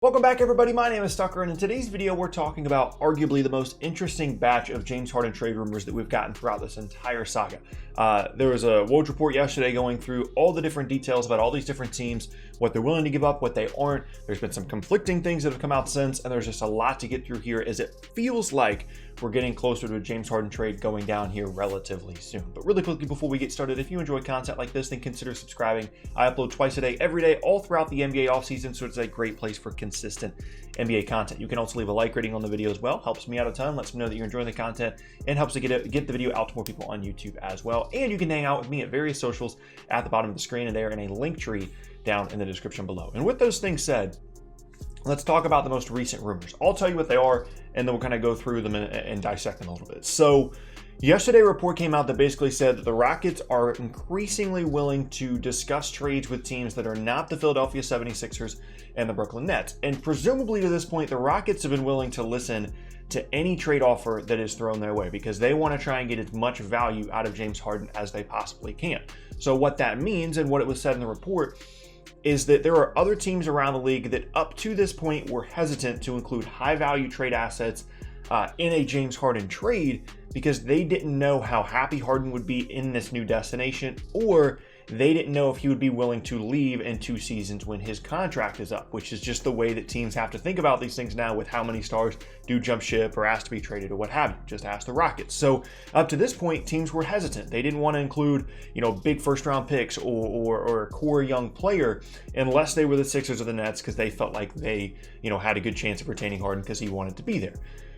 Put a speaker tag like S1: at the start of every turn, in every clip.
S1: Welcome back, everybody. My name is Tucker, and in today's video, we're talking about arguably the most interesting batch of James Harden trade rumors that we've gotten throughout this entire saga. There was a Woj report yesterday going through all the different details about all these different teams, what they're willing to give up, what they aren't. There's been some conflicting things that have come out since, and there's just a lot to get through here as it feels like we're getting closer to a James Harden trade going down here relatively soon. But really quickly before we get started, if you enjoy content like this, then consider subscribing. I upload twice a day, every day, all throughout the NBA offseason, so it's a great place for consistent NBA content. You can also leave a like rating on the video as well. Helps me out a ton, lets me know that you're enjoying the content, and helps to get the video out to more people on YouTube as well. And you can hang out with me at various socials at the bottom of the screen, and they're in a link tree down in the description below. And with those things said, let's talk about the most recent rumors. I'll tell you what they are, and then we'll kind of go through them and dissect them a little bit. So yesterday, a report came out that basically said that the Rockets are increasingly willing to discuss trades with teams that are not the Philadelphia 76ers and the Brooklyn Nets. And presumably to this point, the Rockets have been willing to listen to any trade offer that is thrown their way because they want to try and get as much value out of James Harden as they possibly can. So what that means, and what it was said in the report, is that there are other teams around the league that up to this point were hesitant to include high value trade assets in a James Harden trade because they didn't know how happy Harden would be in this new destination, or they didn't know if he would be willing to leave in 2 seasons when his contract is up, which is just the way that teams have to think about these things now with how many stars do jump ship or ask to be traded or what have you. Just ask the Rockets. So up to this point, teams were hesitant. They didn't want to include, big first round picks or a core young player unless they were the Sixers or the Nets because they felt like they, had a good chance of retaining Harden because he wanted to be there.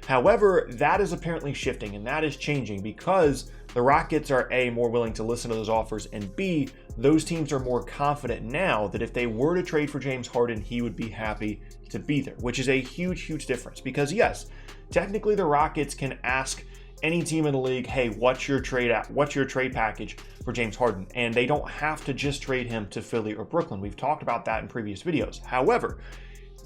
S1: However, that is apparently shifting and that is changing because the Rockets are A, more willing to listen to those offers, and B, those teams are more confident now that if they were to trade for James Harden, he would be happy to be there, which is a huge, huge difference because yes, technically the Rockets can ask any team in the league, hey, what's your trade package for James Harden? And they don't have to just trade him to Philly or Brooklyn. We've talked about that in previous videos. However,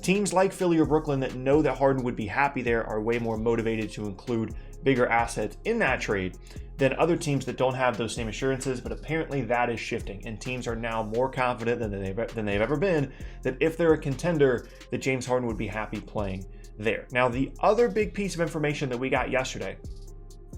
S1: teams like Philly or Brooklyn that know that Harden would be happy there are way more motivated to include bigger assets in that trade than other teams that don't have those same assurances, but apparently that is shifting, and teams are now more confident than they've ever been that if they're a contender, that James Harden would be happy playing there. Now, the other big piece of information that we got yesterday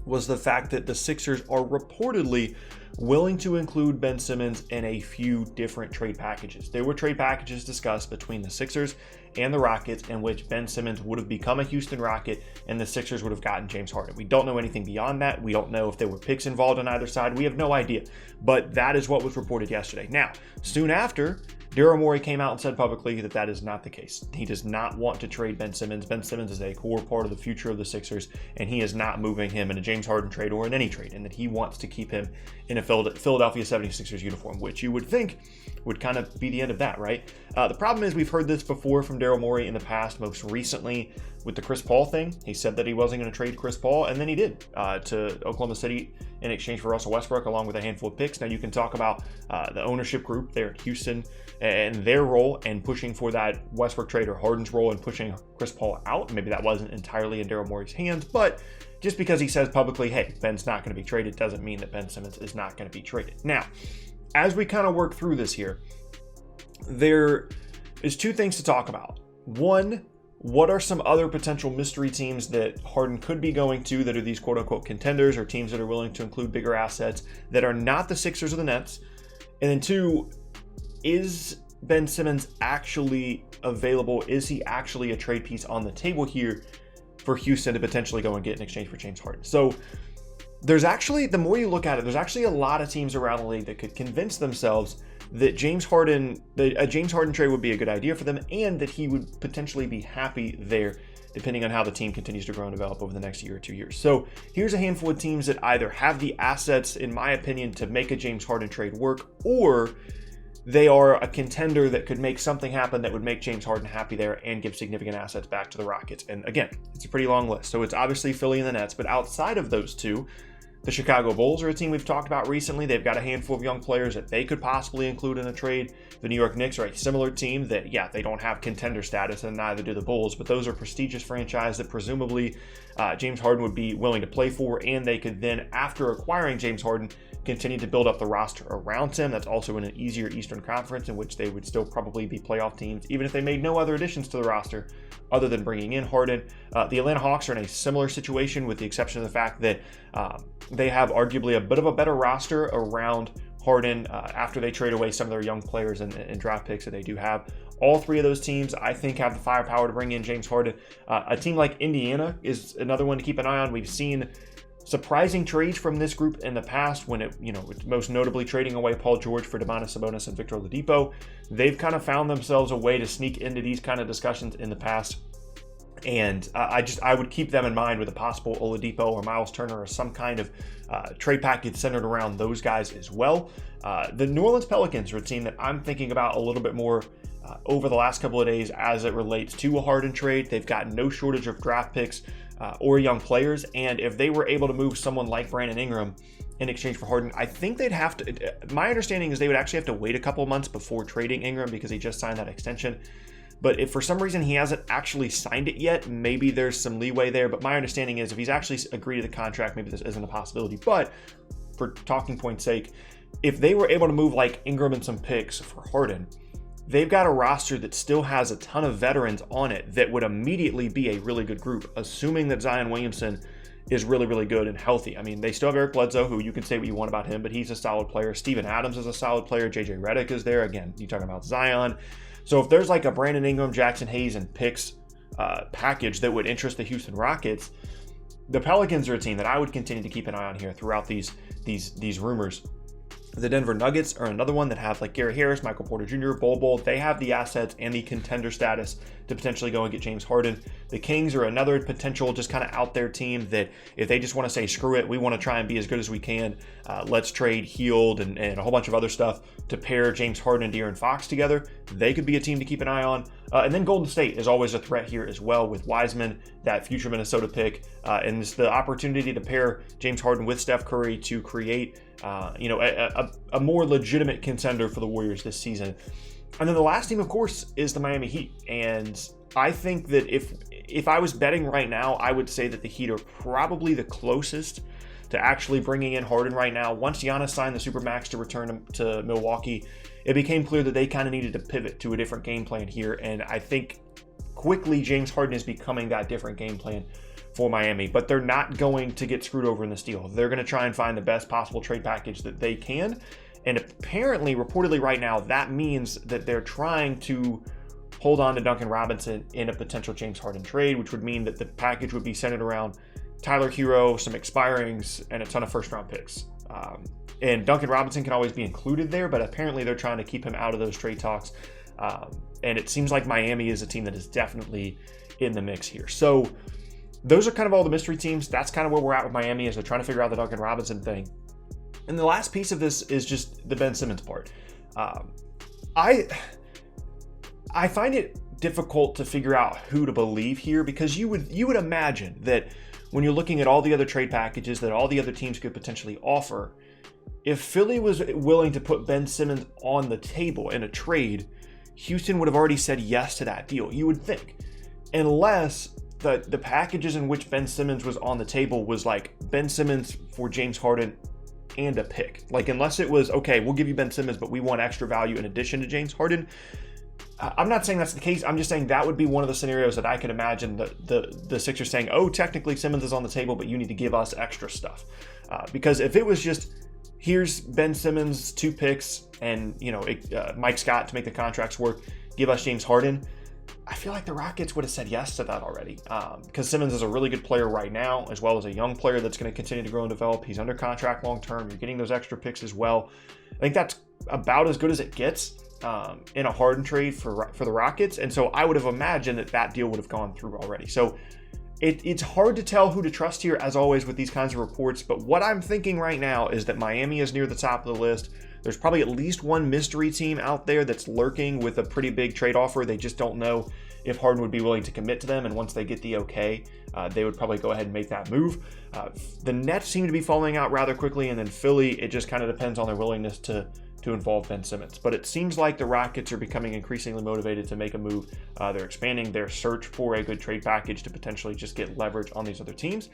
S1: was the fact that the Sixers are reportedly willing to include Ben Simmons in a few different trade packages. There were trade packages discussed between the Sixers and the Rockets in which Ben Simmons would have become a Houston Rocket and the Sixers would have gotten James Harden. We don't know anything beyond that. We don't know if there were picks involved on either side. We have no idea, but that is what was reported yesterday. Now, soon after, Daryl Morey came out and said publicly that that is not the case. He does not want to trade Ben Simmons. Ben Simmons is a core part of the future of the Sixers, and he is not moving him in a James Harden trade or in any trade, and that he wants to keep him in a Philadelphia 76ers uniform, which you would think would kind of be the end of that, right? The problem is we've heard this before from Daryl Morey in the past, most recently with the Chris Paul thing. He said that he wasn't going to trade Chris Paul, and then he did to Oklahoma City in exchange for Russell Westbrook, along with a handful of picks. Now, you can talk about the ownership group there at Houston and their role in pushing for that Westbrook trade, or Harden's role in pushing Chris Paul out. Maybe that wasn't entirely in Daryl Morey's hands, but just because he says publicly, hey, Ben's not going to be traded, doesn't mean that Ben Simmons is not going to be traded. Now, as we kind of work through this here, there is 2 things to talk about. One, what are some other potential mystery teams that Harden could be going to that are these quote-unquote contenders, or teams that are willing to include bigger assets that are not the Sixers or the Nets? And then 2, is Ben Simmons actually available? Is he actually a trade piece on the table here for Houston to potentially go and get in exchange for James Harden? So there's actually, the more you look at it, there's actually a lot of teams around the league that could convince themselves that a James Harden trade would be a good idea for them, and that he would potentially be happy there, depending on how the team continues to grow and develop over the next year or 2 years. So here's a handful of teams that either have the assets, in my opinion, to make a James Harden trade work, or they are a contender that could make something happen that would make James Harden happy there and give significant assets back to the Rockets. And again, it's a pretty long list. So it's obviously Philly and the Nets, but outside of those two, The Chicago Bulls are a team we've talked about recently. They've got a handful of young players that they could possibly include in a trade. The New York Knicks are a similar team that, yeah, they don't have contender status, and neither do the Bulls, but those are prestigious franchises that presumably James Harden would be willing to play for, and they could then, after acquiring James Harden, continue to build up the roster around him. That's also in an easier Eastern Conference in which they would still probably be playoff teams, even if they made no other additions to the roster other than bringing in Harden. The Atlanta Hawks are in a similar situation, with the exception of the fact that they have arguably a bit of a better roster around Harden after they trade away some of their young players and draft picks that they do have. All three of those teams, I think, have the firepower to bring in James Harden. A team like Indiana is another one to keep an eye on. We've seen surprising trades from this group in the past, when it, most notably trading away Paul George for Domantas Sabonis and Victor Oladipo. They've kind of found themselves a way to sneak into these kind of discussions in the past. And I would keep them in mind with a possible Oladipo or Miles Turner or some kind of trade package centered around those guys as well. The New Orleans Pelicans are a team that I'm thinking about a little bit more over the last couple of days as it relates to a Harden trade. They've got no shortage of draft picks or young players, and if they were able to move someone like Brandon Ingram in exchange for Harden, I think they'd have to, my understanding is they would actually have to wait a couple months before trading Ingram because he just signed that extension. But if for some reason he hasn't actually signed it yet, maybe there's some leeway there. But my understanding is if he's actually agreed to the contract, maybe this isn't a possibility. But for talking point's sake, if they were able to move like Ingram and some picks for Harden, they've got a roster that still has a ton of veterans on it that would immediately be a really good group, assuming that Zion Williamson is really, really good and healthy. I mean, they still have Eric Bledsoe, who you can say what you want about him, but he's a solid player. Steven Adams is a solid player. JJ Redick is there. Again, you're talking about Zion. So if there's like a Brandon Ingram, Jackson Hayes, and picks package that would interest the Houston Rockets, the Pelicans are a team that I would continue to keep an eye on here throughout these rumors. The Denver Nuggets are another one that have like Gary Harris, Michael Porter Jr., Bol. They have the assets and the contender status to potentially go and get James Harden. The Kings are another potential just kind of out there team that if they just want to say, screw it, we want to try and be as good as we can. Let's trade Hield and a whole bunch of other stuff to pair James Harden and De'Aaron Fox together. They could be a team to keep an eye on. And then Golden State is always a threat here as well with Wiseman, that future Minnesota pick, and it's the opportunity to pair James Harden with Steph Curry to create a more legitimate contender for the Warriors this season. And then the last team, of course, is the Miami Heat. And I think that if I was betting right now, I would say that the Heat are probably the closest to actually bringing in Harden right now. Once Giannis signed the Supermax to return to Milwaukee, it became clear that they kind of needed to pivot to a different game plan here. And I think quickly James Harden is becoming that different game plan for Miami, but they're not going to get screwed over in this deal. They're going to try and find the best possible trade package that they can. And apparently, reportedly right now, that means that they're trying to hold on to Duncan Robinson in a potential James Harden trade, which would mean that the package would be centered around Tyler Hero, some expirings, and a ton of first-round picks. And Duncan Robinson can always be included there, but apparently they're trying to keep him out of those trade talks. And it seems like Miami is a team that is definitely in the mix here. So those are kind of all the mystery teams. That's kind of where we're at with Miami as they're trying to figure out the Duncan Robinson thing. And the last piece of this is just the Ben Simmons part. I find it difficult to figure out who to believe here, because you would imagine that when you're looking at all the other trade packages that all the other teams could potentially offer, if Philly was willing to put Ben Simmons on the table in a trade, Houston would have already said yes to that deal, you would think. Unless the packages in which Ben Simmons was on the table was like Ben Simmons for James Harden and a pick. Like, unless it was, okay, we'll give you Ben Simmons, but we want extra value in addition to James Harden. I'm not saying that's the case. I'm just saying that would be one of the scenarios that I could imagine the Sixers saying, oh, technically Simmons is on the table, but you need to give us extra stuff. Because if it was just, here's Ben Simmons, 2 picks, and Mike Scott to make the contracts work, give us James Harden, I feel like the Rockets would have said yes to that already, because Simmons is a really good player right now, as well as a young player that's going to continue to grow and develop. He's under contract long term. You're getting those extra picks as well. I think that's about as good as it gets in a Harden trade for the Rockets, and so I would have imagined that deal would have gone through already. So it's hard to tell who to trust here, as always, with these kinds of reports, but what I'm thinking right now is that Miami is near the top of the list. There's probably at least one mystery team out there that's lurking with a pretty big trade offer. They just don't know if Harden would be willing to commit to them, and once they get the okay, they would probably go ahead and make that move. The Nets seem to be falling out rather quickly, and then Philly, it just kind of depends on their willingness to involve Ben Simmons. But it seems like the Rockets are becoming increasingly motivated to make a move. They're expanding their search for a good trade package to potentially just get leverage on these other teams.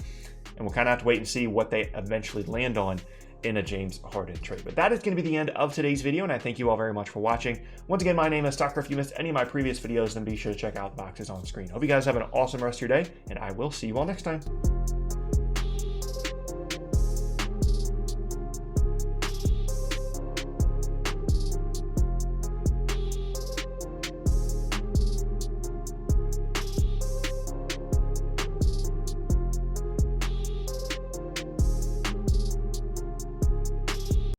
S1: And we'll kind of have to wait and see what they eventually land on in a James Harden trade. But that is going to be the end of today's video, and I thank you all very much for watching. Once again, my name is Tucker. If you missed any of my previous videos, then be sure to check out the boxes on screen. Hope you guys have an awesome rest of your day, and I will see you all next time.